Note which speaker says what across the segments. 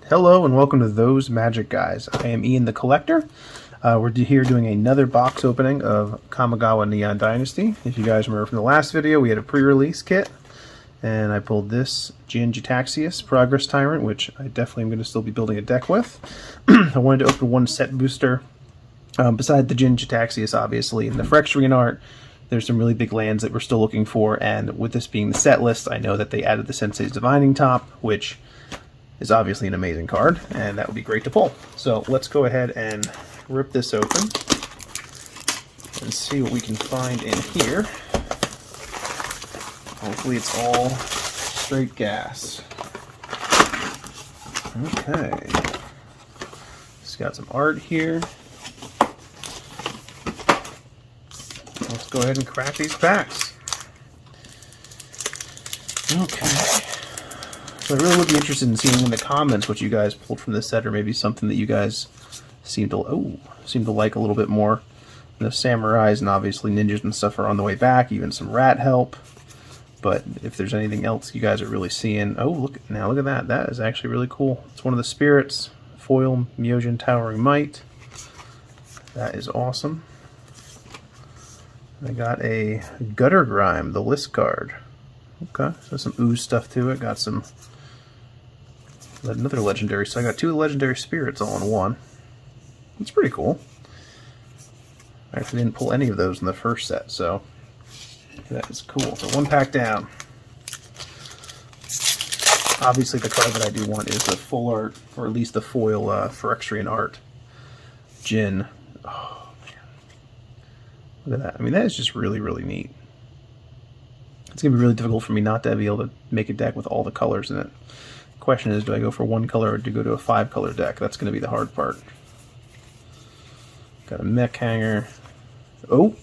Speaker 1: Hello and welcome to Those Magic Guys. I am Ian the Collector. We're here doing another box opening of Kamigawa Neon Dynasty. If you guys remember from the last video, we had a pre-release kit, and I pulled this Jin Jitaxius Progress Tyrant, which I definitely am going to still be building a deck with. I wanted to open one set booster. Beside the Jin Jitaxius, obviously, and the Phyrexian art, there's some really big lands that we're still looking for, and with this being the set list, I know that they added the Sensei's Divining Top, which is obviously an amazing card, and that would be great to pull. So let's go ahead and rip this open and see what we can find in here. Hopefully it's all straight gas. Okay. It's got some art here. Let's go ahead and crack these packs. Okay. So I really would be interested in seeing in the comments what you guys pulled from this set, or maybe something that you guys seem to like a little bit more. The samurais and obviously ninjas and stuff are on the way back, even some rat help. But if there's anything else you guys are really seeing, oh look at that. That is actually really cool. It's one of the spirits, foil Myojin Towering Might. That is awesome. I got a Gutter Grime, the list card. Okay, so some ooze stuff to it. Got some another legendary. So I got two legendary spirits all in one. It's pretty cool. I actually didn't pull any of those in the first set, so that is cool. So one pack down. Obviously, the card that I do want is the full art, or at least the foil Phyrexian art Jin. Oh man, look at that! I mean, that is just really, really neat. It's gonna be really difficult for me not to be able to make a deck with all the colors in it. The question is, do I go for one color or do I go to a 5-color deck? That's gonna be the hard part. Got a mech hanger. Oh,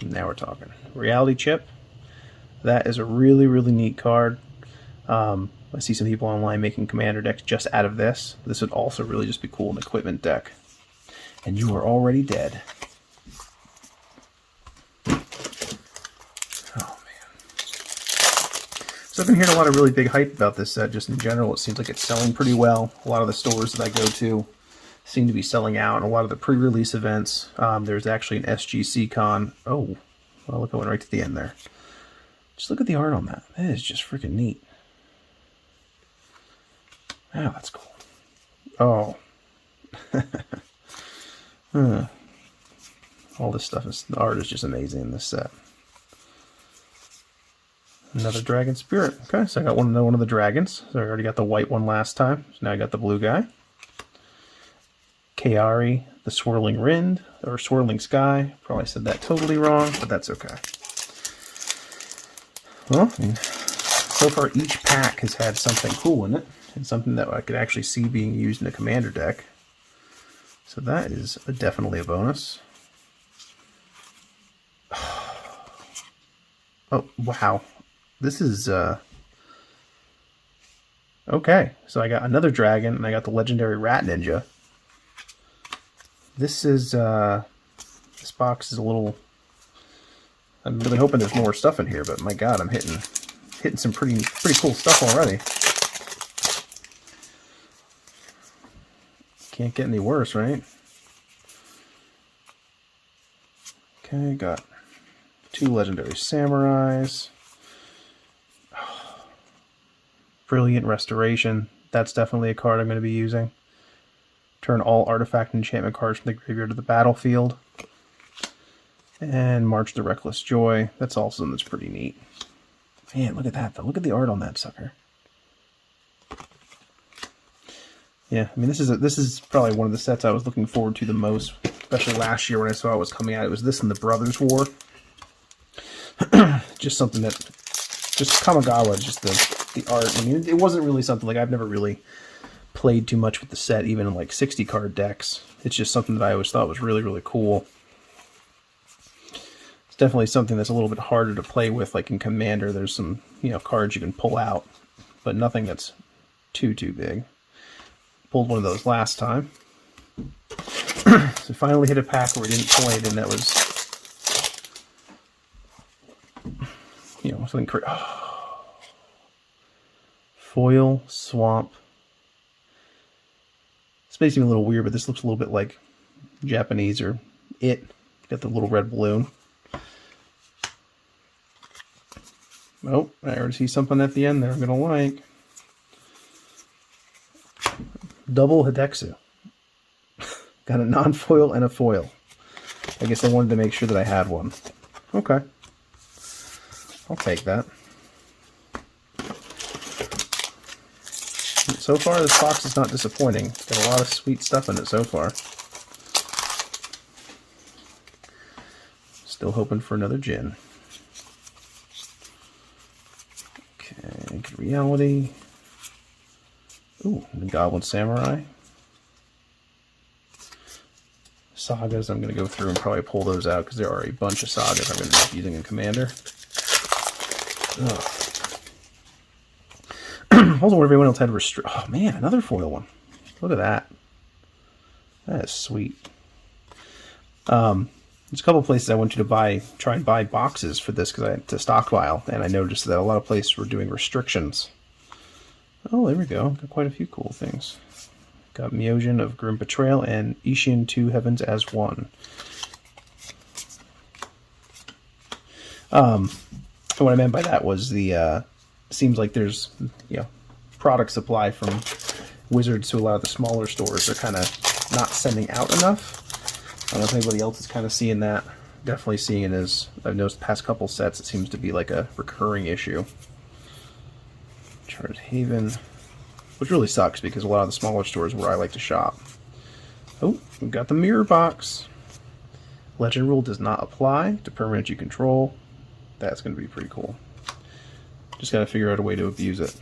Speaker 1: now we're talking. Reality chip. That is a really, really neat card. I see some people online making commander decks just out of this. This would also really just be cool in an equipment deck. And you are already dead. So I've been hearing a lot of really big hype about this set just in general. It seems like it's selling pretty well. A lot of the stores that I go to seem to be selling out, and a lot of the pre-release events. There's actually an SGC con. Oh, well, look, I went right to the end there. Just look at the art on that. That is just freaking neat. Oh, that's cool. Oh. All this stuff, the art is just amazing in this set. Another dragon spirit. Okay, so I got one of the dragons. So I already got the white one last time. So now I got the blue guy. Kairi, the swirling wind, or swirling sky. Probably said that totally wrong, but that's okay. Well, so far each pack has had something cool in it, and something that I could actually see being used in a commander deck. So that is definitely a bonus. Oh, wow. This is, okay, so I got another dragon, and I got the legendary rat ninja. This is, this box is a little, I'm really hoping there's more stuff in here, but my god, I'm hitting some pretty cool stuff already. Can't get any worse, right? Okay, got two legendary samurais. Brilliant Restoration. That's definitely a card I'm going to be using. Turn all artifact and enchantment cards from the graveyard to the battlefield. And March the Reckless Joy. That's also that's pretty neat. Man, look at that though. Look at the art on that sucker. Yeah, I mean this is probably one of the sets I was looking forward to the most, especially last year when I saw it was coming out. It was this and the Brothers War. Just something that, just Kamigawa, just the art. I mean, it wasn't really something, like, I've never really played too much with the set, even in like 60 card decks. It's just something that I always thought was really, really cool. It's definitely something that's a little bit harder to play with, like in Commander. There's some, cards you can pull out, but nothing that's too big. Pulled one of those last time. So finally hit a pack where we didn't pull anything that was, something crazy. Oh. Foil Swamp This makes me a little weird, but this looks a little bit like Japanese or It. Got the little red balloon. Oh, I already see something at the end there I'm going to like. Double Hidetsu. Got a non-foil and a foil. I guess I wanted to make sure that I had one. Okay. I'll take that. So far, this box is not disappointing. It's got a lot of sweet stuff in it so far. Still hoping for another gin. Okay, good reality. Ooh, the Goblin Samurai. Sagas, I'm going to go through and probably pull those out because there are a bunch of sagas I'm going to be using in Commander. Also, what everyone else had restrict. Oh man, another foil one. Look at that. That is sweet. There's a couple places I want you to try and buy boxes for this because I had to stockpile, and I noticed that a lot of places were doing restrictions. Oh, there we go. Got quite a few cool things. Got Myojin of Grim Betrayal and Ishin 2 Heavens as One. What I meant by that was the seems like there's product supply from Wizards to a lot of the smaller stores are kind of not sending out enough. I don't know if anybody else is kind of seeing that. Definitely seeing it as I've noticed the past couple sets. It seems to be like a recurring issue. Charted Haven, which really sucks because a lot of the smaller stores where I like to shop. Oh, we've got the mirror box. Legend rule does not apply to permanent you control. That's going to be pretty cool. Just got to figure out a way to abuse it.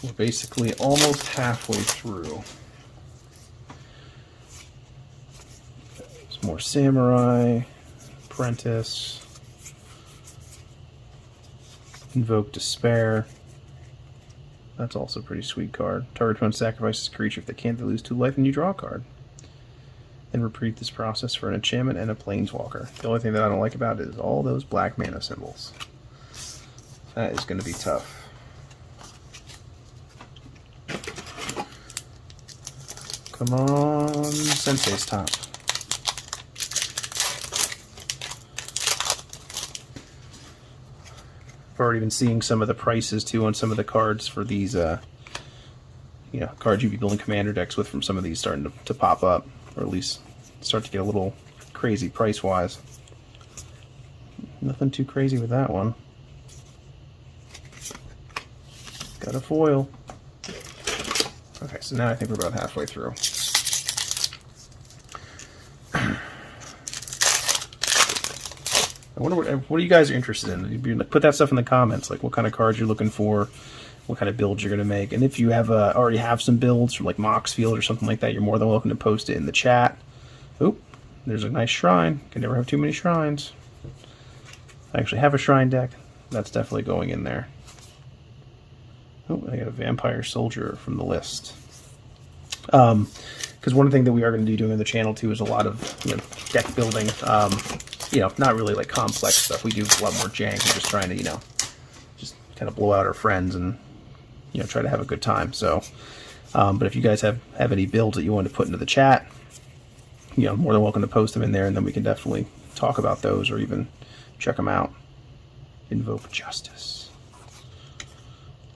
Speaker 1: We're basically almost halfway through. There's more Samurai, Apprentice, Invoke Despair. That's also a pretty sweet card. Target opponent sacrifices a creature. If they can't, they lose 2 life and you draw a card. And repeat this process for an enchantment and a planeswalker. The only thing that I don't like about it is all those black mana symbols. That is going to be tough. Come on, Sensei's top. I've already been seeing some of the prices too on some of the cards for these, cards you'd be building commander decks with from some of these starting to pop up, or at least start to get a little crazy price-wise. Nothing too crazy with that one. Got a foil. Okay, so now I think we're about halfway through. I wonder what you guys are interested in. Put that stuff in the comments, like what kind of cards you're looking for, what kind of builds you're going to make. And if you have already have some builds from like Moxfield or something like that, you're more than welcome to post it in the chat. Oop, there's a nice shrine. Can never have too many shrines. I actually have a shrine deck. That's definitely going in there. Oh, I got a Vampire Soldier from the list. Because one thing that we are going to be doing on the channel too is a lot of deck building. Not really like complex stuff. We do a lot more jank and just trying to just kind of blow out our friends and try to have a good time. So, but if you guys have any builds that you want to put into the chat, more than welcome to post them in there, and then we can definitely talk about those or even check them out. Invoke Justice.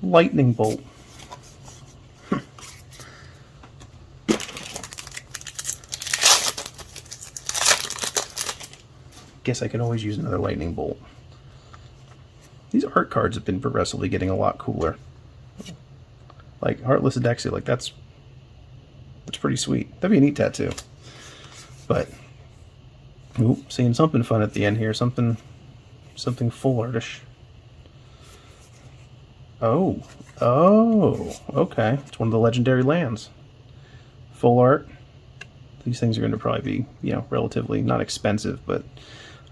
Speaker 1: Lightning Bolt. Guess I can always use another Lightning Bolt. These art cards have been progressively getting a lot cooler. Like Heartless Adexia, like that's pretty sweet. That'd be a neat tattoo. But seeing something fun at the end here, something full artish. Oh, okay. It's one of the legendary lands. Full art. These things are going to probably be, relatively not expensive, but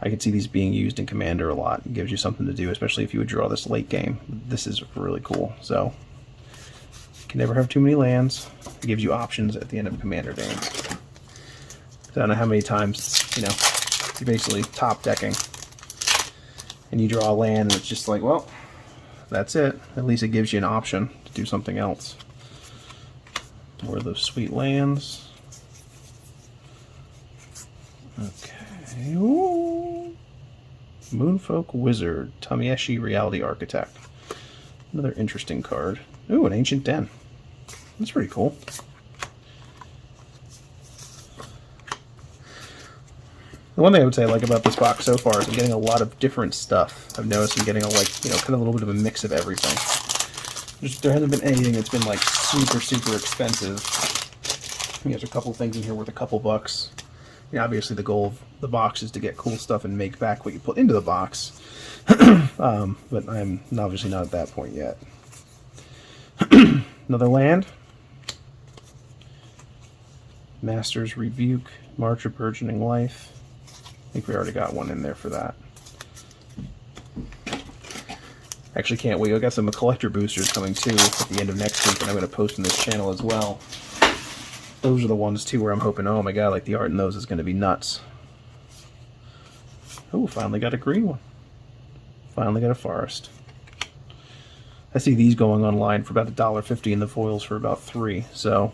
Speaker 1: I could see these being used in Commander a lot. It gives you something to do, especially if you would draw this late game. This is really cool. So, you can never have too many lands. It gives you options at the end of a Commander game. I don't know how many times, you're basically top decking, and you draw a land, and it's just like, well, that's it. At least it gives you an option to do something else. More of those sweet lands. Okay. Ooh. Moonfolk Wizard, Tamieshi Reality Architect. Another interesting card. Ooh, an Ancient Den. That's pretty cool. The one thing I would say I like about this box so far is I'm getting a lot of different stuff. I've noticed I'm getting a, like, you know, kind of a little bit of a mix of everything. There hasn't been anything that's been like super, super expensive. There's a couple things in here worth a couple bucks. You know, obviously the goal of the box is to get cool stuff and make back what you put into the box. But I'm obviously not at that point yet. Another land. Master's Rebuke, March of Burgeoning Life. I think we already got one in there for that. Actually can't wait. I got some collector boosters coming too at the end of next week, and I'm going to post on this channel as well. Those are the ones too where I'm hoping, oh my god, like the art in those is going to be nuts. Oh, finally got a green one. Finally got a forest. I see these going online for about $1.50 and the foils for about $3. So,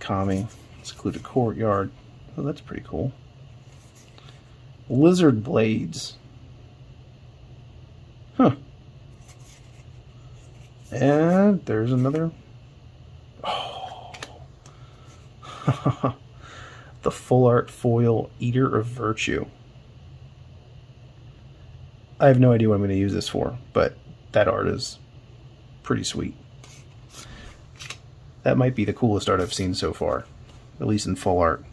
Speaker 1: Kami, Secluded Courtyard. Oh, that's pretty cool. Lizard Blades. Huh. And there's another. Oh. The Full Art Foil Eater of Virtue. I have no idea what I'm going to use this for, but that art is pretty sweet. That might be the coolest art I've seen so far, at least in full art.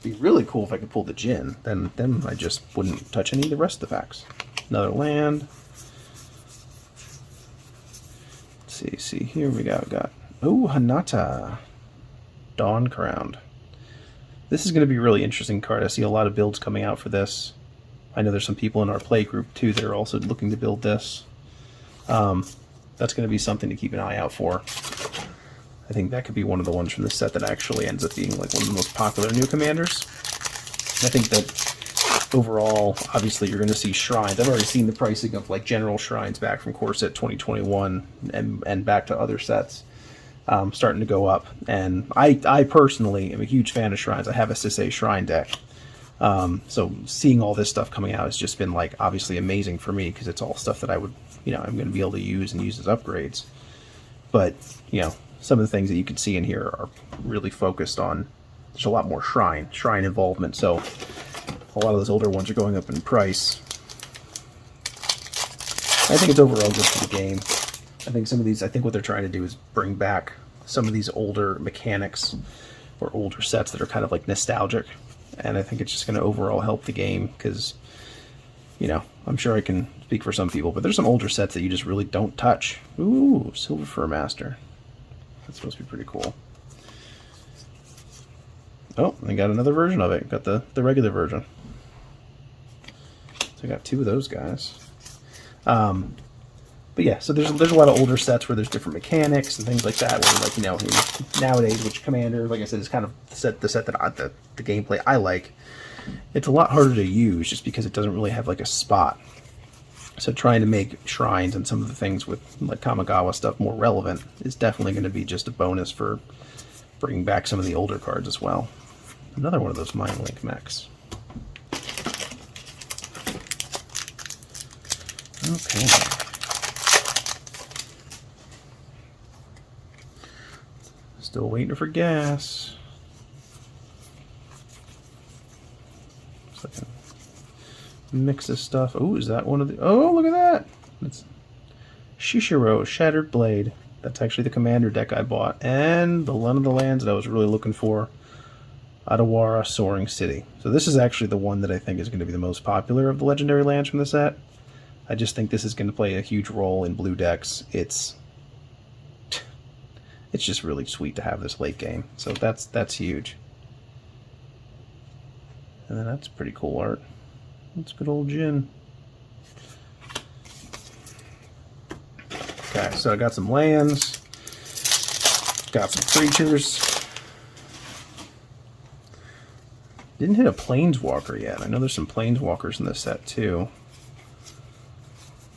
Speaker 1: It'd be really cool if I could pull the Djinn. Then I just wouldn't touch any of the rest of the packs. Another land. Let's see here we got. Oh, Hanata. Dawn Crowned. This is going to be a really interesting card. I see a lot of builds coming out for this. I know there's some people in our play group too that are also looking to build this. That's going to be something to keep an eye out for. I think that could be one of the ones from the set that actually ends up being like one of the most popular new commanders. I think that overall, obviously, you're going to see shrines. I've already seen the pricing of like general shrines back from core set 2021 and back to other sets starting to go up. And I personally am a huge fan of shrines. I have a Sisei shrine deck. So seeing all this stuff coming out has just been like obviously amazing for me because it's all stuff that I would, you know, I'm going to be able to use and use as upgrades. But, you know, some of the things that you can see in here are really focused on, there's a lot more shrine involvement. So a lot of those older ones are going up in price. I think it's overall good for the game. I think some of these, I think what they're trying to do is bring back some of these older mechanics or older sets that are kind of like nostalgic. And I think it's just going to overall help the game because, you know, I'm sure I can speak for some people, but there's some older sets that you just really don't touch. Ooh, Silver Fur Master. That's supposed to be pretty cool. Oh, I got another version of it. Got the regular version. So I got two of those guys. But yeah, so there's a lot of older sets where there's different mechanics and things like that. Where like, you know, nowadays, which Commander, like I said, is kind of the set that the gameplay I like. It's a lot harder to use just because it doesn't really have like a spot. So trying to make shrines and some of the things with like Kamigawa stuff more relevant is definitely going to be just a bonus for bringing back some of the older cards as well. Another one of those Mind Link mechs. Okay. Still waiting for gas. Looks like a mix of stuff. Oh, is that one of the... Oh, look at that! It's Shishiro, Shattered Blade. That's actually the Commander deck I bought. And one of the lands that I was really looking for. Adawara, Soaring City. So this is actually the one that I think is going to be the most popular of the legendary lands from the set. I just think this is going to play a huge role in blue decks. It's just really sweet to have this late game. So that's huge. And then that's pretty cool art. That's good old Djinn. Okay, so I got some lands. Got some creatures. Didn't hit a Planeswalker yet. I know there's some Planeswalkers in this set too.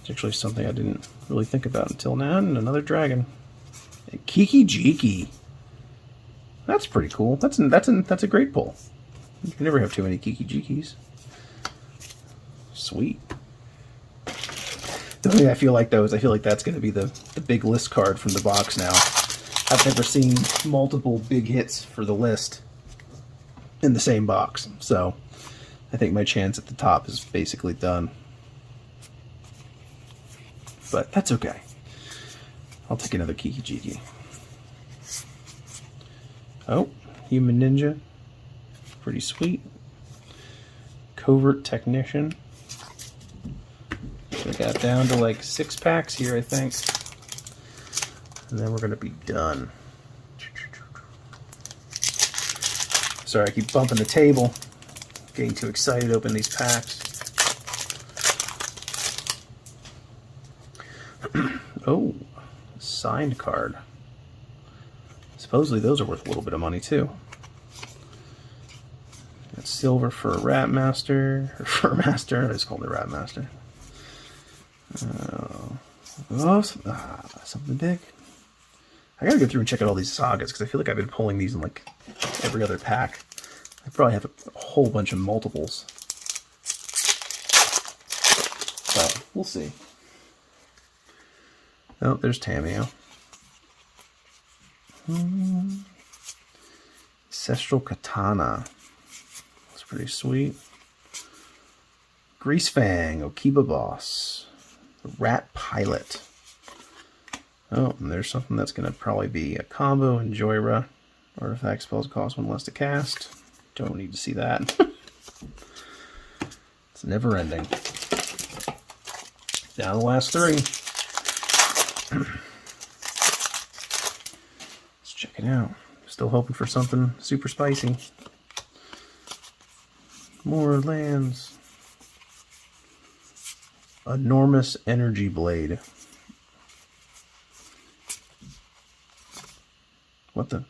Speaker 1: It's actually something I didn't really think about until now. And another dragon. And Kiki-Jiki. That's pretty cool. That's a great pull. You can never have too many Kiki-Jikis. Sweet. The thing I feel like though is I feel like that's going to be the big list card from the box now. I've never seen multiple big hits for the list in the same box, so I think my chance at the top is basically done. But that's okay. I'll take another Kiki-Jiki. Oh, Human Ninja. Pretty sweet. Covert Technician. We got down to like 6 packs here, I think. And then we're going to be done. Sorry, I keep bumping the table. Getting too excited to open these packs. Oh, signed card. Supposedly those are worth a little bit of money too. Got silver for a Rat Master, or Fur Master. I just called it Rat Master. Something big. I gotta go through and check out all these sagas because I feel like I've been pulling these in like every other pack. I probably have a whole bunch of multiples. But we'll see. Oh, there's Tameo. Ancestral Katana. That's pretty sweet. Greasefang, Okiba Boss. Rat Pilot. Oh, and there's something that's going to probably be a combo in Joyra. Artifact spells cost 1 less to cast. Don't need to see that. It's never ending. Down to the last 3. Let's check it out. Still hoping for something super spicy. More lands. Enormous Energy Blade. What the?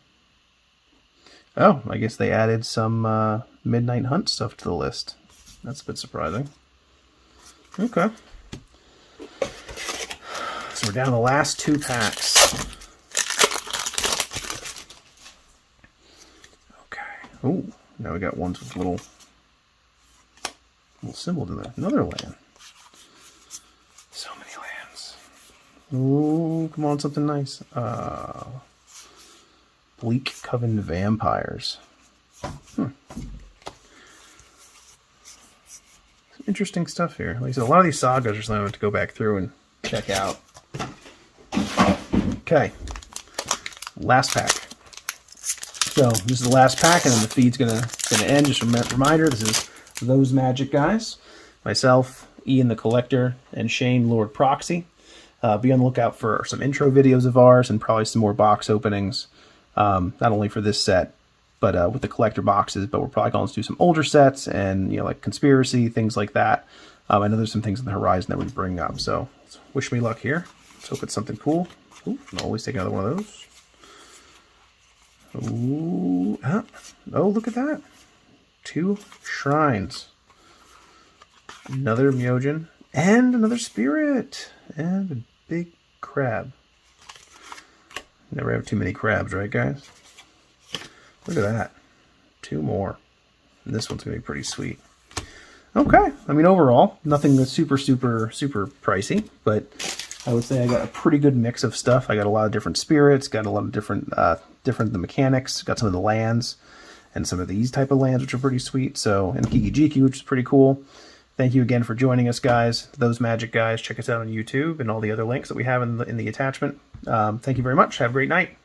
Speaker 1: Oh, I guess they added some Midnight Hunt stuff to the list. That's a bit surprising. Okay. So we're down to the last 2 packs. Okay. Oh, now we got ones with little symbols in there. Another land. So many lands. Ooh, come on, something nice. Bleak Coven Vampires. Some interesting stuff here. Like I said, a lot of these sagas are something I have to go back through and check out. Okay. Last pack. So this is the last pack, and then the feed's gonna end. Just a reminder, this is Those Magic Guys. Myself, Ian the Collector, and Shane, Lord Proxy. Be on the lookout for some intro videos of ours and probably some more box openings. Not only for this set, but with the collector boxes, but we're probably going to do some older sets and, you know, like Conspiracy, things like that. I know there's some things on the horizon that we bring up, so wish me luck here. Let's hope it's something cool. Ooh, I'll always take another one of those. Ooh, oh, look at that. 2 shrines. Another Myojin, and another Spirit, and a big crab. Never have too many crabs, right, guys? Look at that. 2 more. And this one's going to be pretty sweet. Okay. I mean, overall, nothing that's super pricey, but I would say I got a pretty good mix of stuff. I got a lot of different spirits, got a lot of different the mechanics, got some of the lands, and some of these type of lands, which are pretty sweet. So, and Kiki-Jiki, which is pretty cool. Thank you again for joining us, guys. Those Magic Guys. Check us out on YouTube and all the other links that we have in the attachment. Thank you very much. Have a great night.